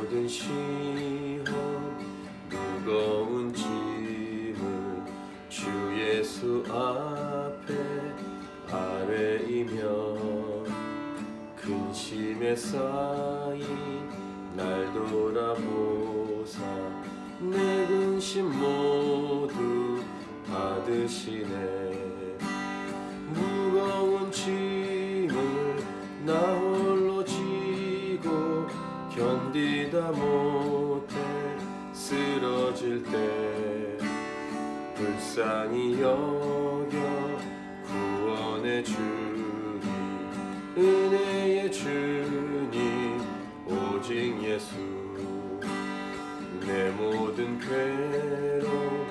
모든 시험 무거운 짐을 주 예수 앞에 아뢰이며 근심에 쌓인 날 돌아보사 내 근심 모두 받으시네. 무거운 짐을 나 홀로 지고 견디다 못해 쓰러질 때 불쌍히 여겨 구원의 주님, 은혜의 주님 오직 예수. 내 모든 괴로움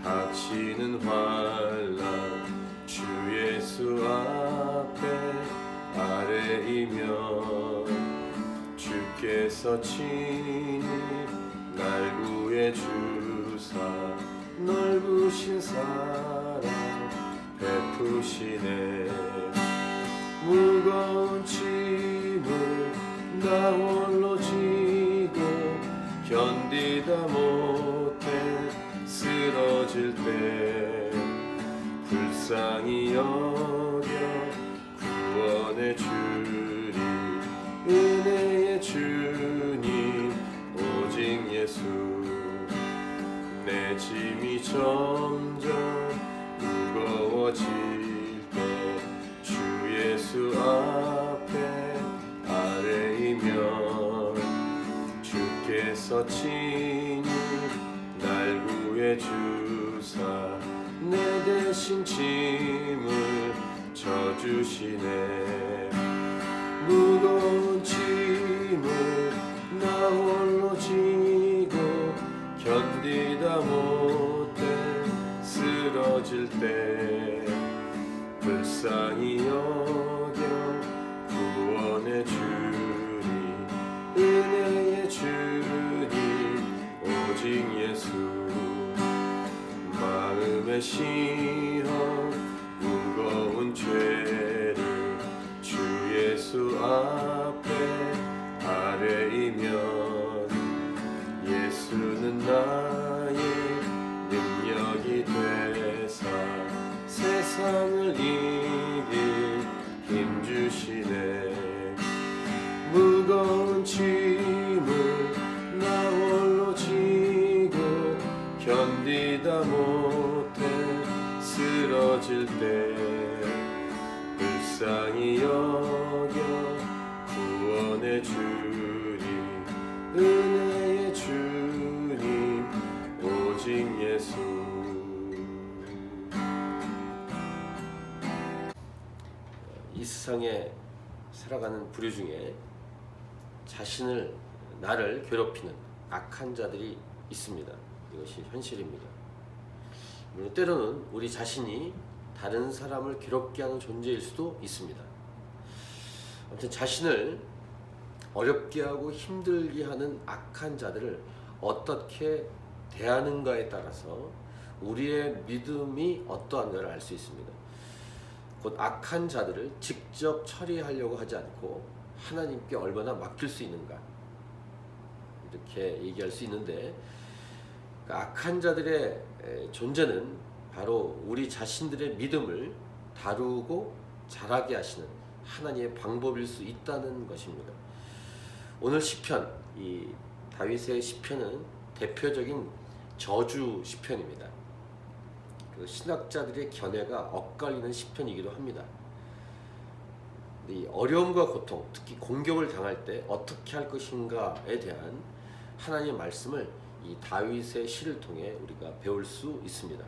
닥치는 환난 주 예수 앞에 아뢰이며 주께서 친히 날 구해 주사 넓으신 사랑 베푸시네. 무거운 짐을 나 홀로 지고 견디다 못해 쓰러질 때 불쌍히 여겨 구원의 주님, 은혜의 주님 오직 예수. 내 짐이 점점 무거워질 때 주 예수 앞에 아뢰이며 주께서 친히 날 구해 주사 내 대신 짐을 져주시네. 무거운 짐을 나 홀로 지고 견디다 못해 쓰러질 때 불쌍히 여겨 구원의 주님, 은혜의 주님 오직 예수. 마음의 시험 무거운 죄를 주 예수 앞에 아뢰이면 예수는 나의 능력이 되사 세상을 이길 힘 주시네. 무거운 짐을 나 홀로 지고 견디다 못해 쓰러질 때 불쌍히 여겨 구원의 주님, 은혜의 주님 오직 예수. 이 세상에 살아가는 부류 중에 나를 괴롭히는 악한 자들이 있습니다. 이것이 현실입니다. 물론 때로는 우리 자신이 다른 사람을 괴롭게 하는 존재일 수도 있습니다. 아무튼 자신을 어렵게 하고 힘들게 하는 악한 자들을 어떻게 대하는가에 따라서 우리의 믿음이 어떠한가를 알 수 있습니다. 곧 악한 자들을 직접 처리하려고 하지 않고 하나님께 얼마나 맡길 수 있는가, 이렇게 얘기할 수 있는데, 악한 자들의 존재는 바로 우리 자신들의 믿음을 다루고 자라게 하시는 하나님의 방법일 수 있다는 것입니다. 오늘 시편, 이 다윗의 시편은 대표적인 저주 시편입니다. 그 신학자들의 견해가 엇갈리는 시편이기도 합니다. 이 어려움과 고통, 특히 공격을 당할 때 어떻게 할 것인가에 대한 하나님의 말씀을 이 다윗의 시를 통해 우리가 배울 수 있습니다.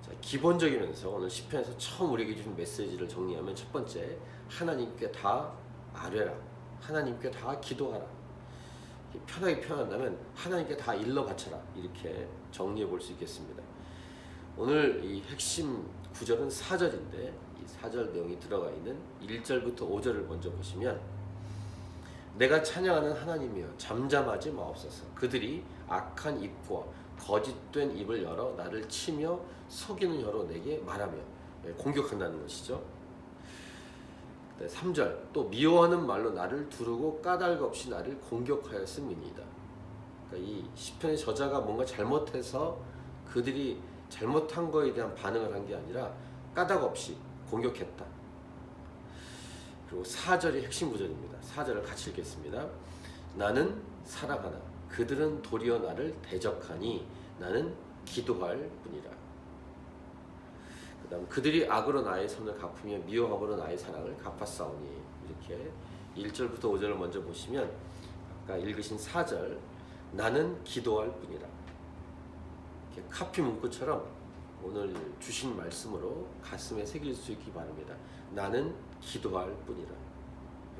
자, 기본적이면서 오늘 시편에서 처음 우리에게 주신 메시지를 정리하면, 첫 번째, 하나님께 다 아뢰라, 하나님께 다 기도하라. 편하게 표현한다면 하나님께 다 일러 바쳐라, 이렇게 정리해 볼 수 있겠습니다. 오늘 이 핵심 구절은 4절인데 이 4절 내용이 들어가 있는 1절부터 5절을 먼저 보시면, 내가 찬양하는 하나님이여 잠잠하지 마옵소서. 그들이 악한 입과 거짓된 입을 열어 나를 치며 속이는 혀로 내게 말하며, 공격한다는 것이죠. 3절 또 미워하는 말로 나를 두르고 까닭 없이 나를 공격하였음이니이다. 그러니까 이 시편의 저자가 뭔가 잘못해서 그들이 잘못한 거에 대한 반응을 한 게 아니라 까닭 없이 공격했다. 그리고 4절이 핵심 구절입니다. 4절을 같이 읽겠습니다. 나는 사랑하나 그들은 도리어 나를 대적하니 나는 기도할 뿐이라. 그 다음 그들이 악으로 나의 선을 갚으며 미워함으로 나의 사랑을 갚았사오니. 이렇게 1절부터 5절을 먼저 보시면 아까 읽으신 4절 나는 기도할 뿐이라. 이렇게 카피 문구처럼 오늘 주신 말씀으로 가슴에 새길 수 있기 바랍니다. 나는 기도할 뿐이라.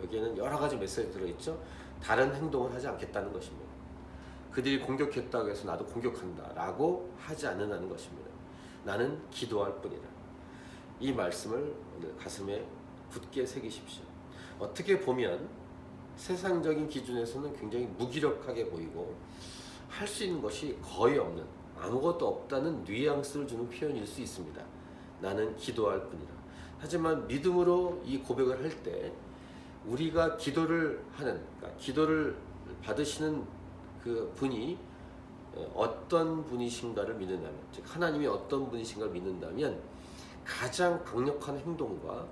여기에는 여러 가지 메시지가 들어있죠. 다른 행동을 하지 않겠다는 것입니다. 그들이 공격했다고 해서 나도 공격한다 라고 하지 않는다는 것입니다. 나는 기도할 뿐이라. 이 말씀을 오늘 가슴에 굳게 새기십시오. 어떻게 보면 세상적인 기준에서는 굉장히 무기력하게 보이고 할 수 있는 것이 거의 없는, 아무것도 없다는 뉘앙스를 주는 표현일 수 있습니다. 나는 기도할 뿐이라. 하지만 믿음으로 이 고백을 할 때 우리가 기도를 하는, 그러니까 기도를 받으시는 그 분이 어떤 분이신가를 믿는다면, 즉 하나님이 어떤 분이신가를 믿는다면 가장 강력한 행동과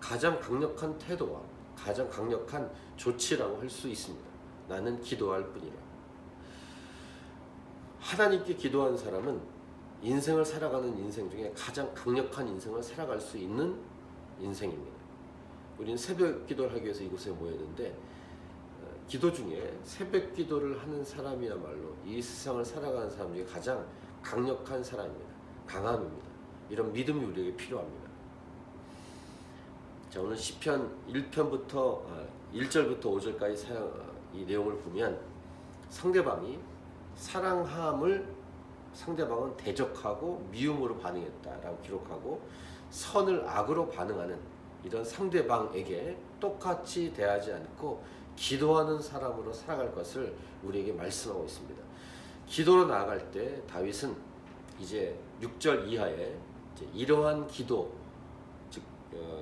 가장 강력한 태도와 가장 강력한 조치라고 할 수 있습니다. 나는 기도할 뿐이라. 하나님께 기도한 사람은 인생을 살아가는 인생 중에 가장 강력한 인생을 살아갈 수 있는 인생입니다. 우리는 새벽 기도를 하기 위해서 이곳에 모였는데 기도 중에 새벽 기도를 하는 사람이야말로 이 세상을 살아가는 사람 중에 가장 강력한 사람입니다. 강함입니다. 이런 믿음이 우리에게 필요합니다. 자, 오늘 시편 1절부터 5절까지 이 내용을 보면 상대방이 사랑함을 상대방은 대적하고 미움으로 반응했다라고 기록하고 선을 악으로 반응하는 이런 상대방에게 똑같이 대하지 않고 기도하는 사람으로 살아갈 것을 우리에게 말씀하고 있습니다. 기도로 나아갈 때 다윗은 이제 6절 이하에 이제 이러한 기도, 즉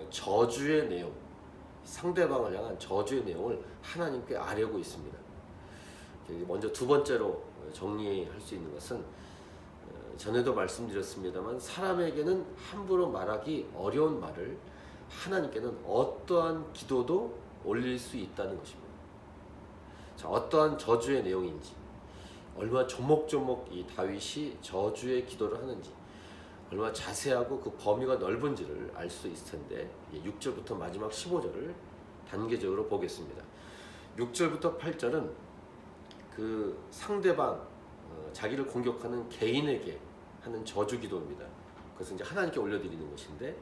저주의 내용, 상대방을 향한 저주의 내용을 하나님께 아뢰고 있습니다. 먼저 두 번째로 정리할 수 있는 것은 전에도 말씀드렸습니다만 사람에게는 함부로 말하기 어려운 말을 하나님께는 어떠한 기도도 올릴 수 있다는 것입니다. 자, 어떠한 저주의 내용인지, 얼마나 조목조목 이 다윗이 저주의 기도를 하는지, 얼마나 자세하고 그 범위가 넓은지를 알 수 있을 텐데 6절부터 마지막 15절을 단계적으로 보겠습니다. 6절부터 8절은 그 상대방, 자기를 공격하는 개인에게 하는 저주 기도입니다. 그것은 이제 하나님께 올려드리는 것인데,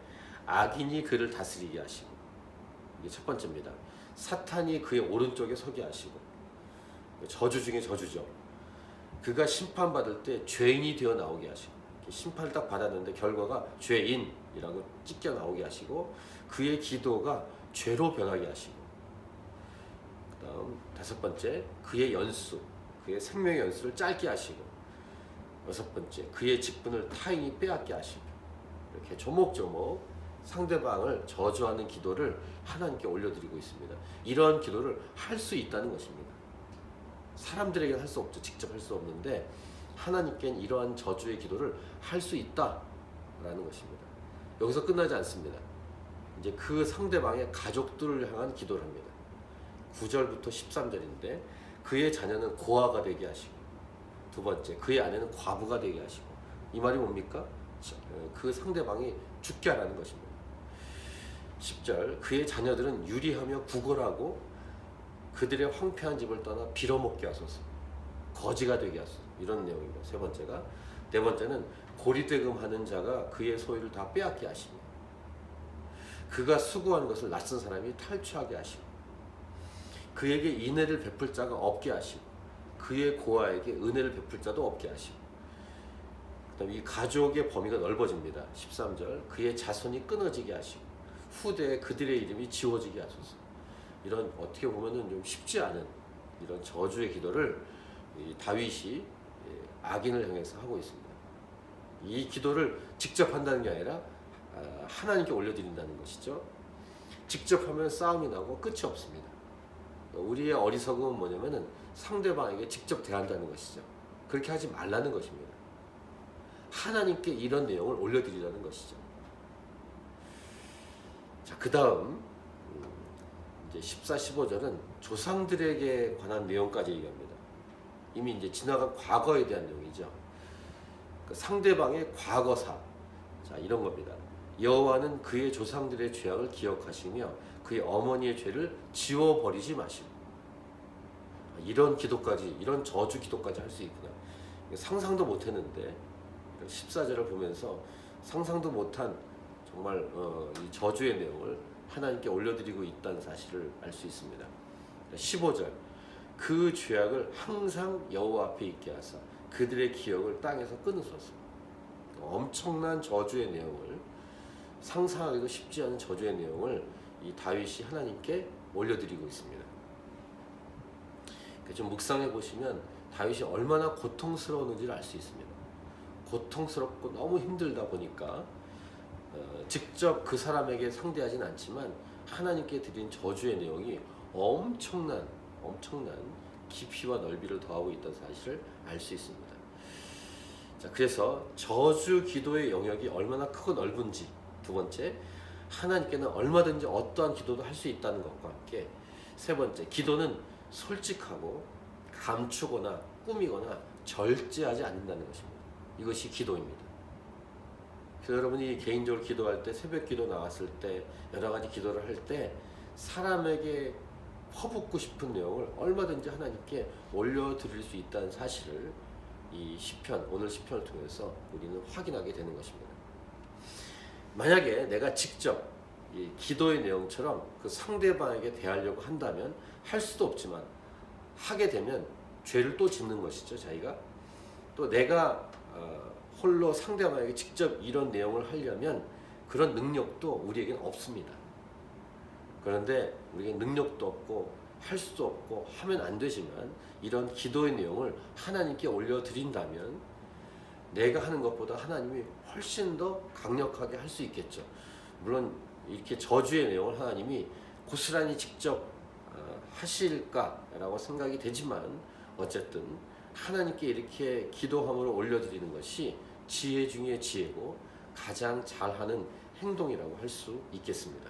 악인이 그를 다스리게 하시고, 이게 첫 번째입니다. 사탄이 그의 오른쪽에 서게 하시고, 저주 중에 저주죠. 그가 심판받을 때 죄인이 되어 나오게 하시고, 심판을 딱 받았는데 결과가 죄인이라고 찢겨 나오게 하시고, 그의 기도가 죄로 변하게 하시고, 그 다음 다섯 번째, 그의 연수, 그의 생명의 연수를 짧게 하시고, 여섯 번째, 그의 직분을 타인이 빼앗게 하시고, 이렇게 조목조목 상대방을 저주하는 기도를 하나님께 올려드리고 있습니다. 이러한 기도를 할 수 있다는 것입니다. 사람들에게는 할 수 없죠. 직접 할 수 없는데 하나님께는 이러한 저주의 기도를 할 수 있다라는 것입니다. 여기서 끝나지 않습니다. 이제 그 상대방의 가족들을 향한 기도를 합니다. 9절부터 13절인데 그의 자녀는 고아가 되게 하시고, 두 번째, 그의 아내는 과부가 되게 하시고. 이 말이 뭡니까? 그 상대방이 죽게 하라는 것입니다. 10절, 그의 자녀들은 유리하며 구걸하고 그들의 황폐한 집을 떠나 빌어먹게 하소서, 거지가 되게 하소서, 이런 내용입니다. 세 번째가, 네 번째는 고리대금하는 자가 그의 소유를 다 빼앗게 하시고, 그가 수고하는 것을 낯선 사람이 탈취하게 하시고, 그에게 인애를 베풀 자가 없게 하시고, 그의 고아에게 은혜를 베풀 자도 없게 하시고. 그다음 이 가족의 범위가 넓어집니다. 13절, 그의 자손이 끊어지게 하시고 후대에 그들의 이름이 지워지게 하소서. 이런 어떻게 보면은 좀 쉽지 않은 이런 저주의 기도를 이 다윗이 악인을 향해서 하고 있습니다. 이 기도를 직접 한다는 게 아니라 하나님께 올려드린다는 것이죠. 직접 하면 싸움이 나고 끝이 없습니다. 우리의 어리석음은 뭐냐면은 상대방에게 직접 대한다는 것이죠. 그렇게 하지 말라는 것입니다. 하나님께 이런 내용을 올려드리라는 것이죠. 자, 그 다음 이제 14, 15절은 조상들에게 관한 내용까지 얘기합니다. 이미 이제 지나간 과거에 대한 내용이죠. 그 상대방의 과거사, 자, 이런 겁니다. 여호와는 그의 조상들의 죄악을 기억하시며 그의 어머니의 죄를 지워버리지 마시고. 이런 기도까지, 이런 저주 기도까지 할 수 있구나. 상상도 못했는데 14절을 보면서 상상도 못한 정말 이 저주의 내용을 하나님께 올려드리고 있다는 사실을 알 수 있습니다. 15절, 그 죄악을 항상 여호와 앞에 있게 하사 그들의 기억을 땅에서 끊으소서. 엄청난 저주의 내용을, 상상하기도 쉽지 않은 저주의 내용을 이 다윗이 하나님께 올려드리고 있습니다. 좀 묵상해 보시면 다윗이 얼마나 고통스러웠는지를 알 수 있습니다. 고통스럽고 너무 힘들다 보니까 직접 그 사람에게 상대하진 않지만 하나님께 드린 저주의 내용이 엄청난 깊이와 넓이를 더하고 있다는 사실을 알 수 있습니다. 자, 그래서 저주 기도의 영역이 얼마나 크고 넓은지, 두 번째, 하나님께는 얼마든지 어떠한 기도도 할 수 있다는 것과 함께, 세 번째, 기도는 솔직하고 감추거나 꾸미거나 절제하지 않는다는 것입니다. 이것이 기도입니다. 그래서 여러분이 개인적으로 기도할 때, 새벽 기도 나왔을 때, 여러 가지 기도를 할 때 사람에게 퍼붓고 싶은 내용을 얼마든지 하나님께 올려드릴 수 있다는 사실을 이 시편, 오늘 시편을 통해서 우리는 확인하게 되는 것입니다. 만약에 내가 직접 이 기도의 내용처럼 그 상대방에게 대하려고 한다면 할 수도 없지만 하게 되면 죄를 또 짓는 것이죠. 자기가 또 내가 홀로 상대방에게 직접 이런 내용을 하려면 그런 능력도 우리에게는 없습니다. 그런데 우리에게 능력도 없고 할 수도 없고 하면 안 되지만 이런 기도의 내용을 하나님께 올려드린다면 내가 하는 것보다 하나님이 훨씬 더 강력하게 할 수 있겠죠. 물론 이렇게 저주의 내용을 하나님이 고스란히 직접 하실까라고 생각이 되지만 어쨌든 하나님께 이렇게 기도함으로 올려드리는 것이 지혜 중에 지혜고 가장 잘하는 행동이라고 할 수 있겠습니다.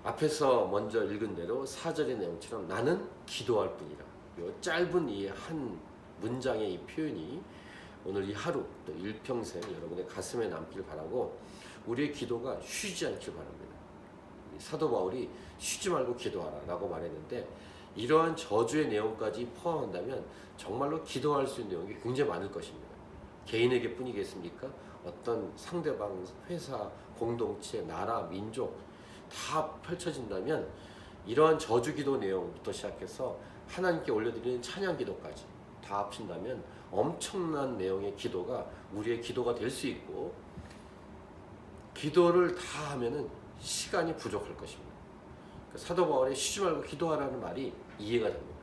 앞에서 먼저 읽은 대로 4절의 내용처럼 나는 기도할 뿐이라. 이 짧은 이 한 문장의 이 표현이 오늘 이 하루 또 일평생 여러분의 가슴에 남길 바라고 우리의 기도가 쉬지 않길 바랍니다. 사도 바울이 쉬지 말고 기도하라 라고 말했는데 이러한 저주의 내용까지 포함한다면 정말로 기도할 수 있는 내용이 굉장히 많을 것입니다. 개인에게 뿐이겠습니까? 어떤 상대방, 회사, 공동체, 나라, 민족 다 펼쳐진다면 이러한 저주기도 내용부터 시작해서 하나님께 올려드리는 찬양기도까지 다 합친다면 엄청난 내용의 기도가 우리의 기도가 될 수 있고 기도를 다 하면은 시간이 부족할 것입니다. 사도 바울의 쉬지 말고 기도하라는 말이 이해가 됩니다.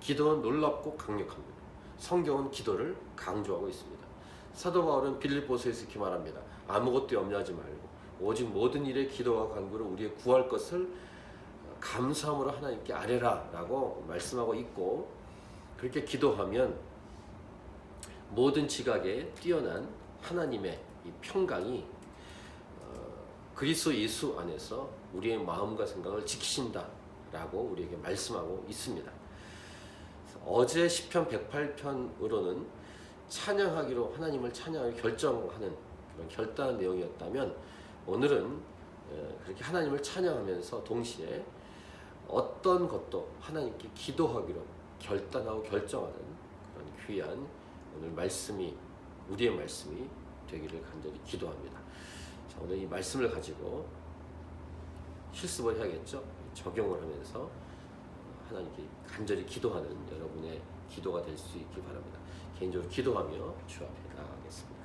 기도는 놀랍고 강력합니다. 성경은 기도를 강조하고 있습니다. 사도 바울은 빌립보서에서 이렇게 말합니다. 아무것도 염려하지 말고 오직 모든 일에 기도와 간구로 우리의 구할 것을 감사함으로 하나님께 아뢰라 라고 말씀하고 있고 그렇게 기도하면 모든 지각에 뛰어난 하나님의 이 평강이 그리스도 예수 안에서 우리의 마음과 생각을 지키신다 라고 우리에게 말씀하고 있습니다. 어제 시편 108편으로는 찬양하기로 하나님을 찬양하기로 결정하는 그런 결단한 내용이었다면 오늘은 그렇게 하나님을 찬양하면서 동시에 어떤 것도 하나님께 기도하기로 결단하고 결정하는 그런 귀한 오늘 말씀이 우리의 말씀이 되기를 간절히 기도합니다. 자, 오늘 이 말씀을 가지고 실습을 해야겠죠. 적용을 하면서 하나님께 간절히 기도하는 여러분의 기도가 될 수 있길 바랍니다. 개인적으로 기도하며 주 앞에 나아가겠습니다.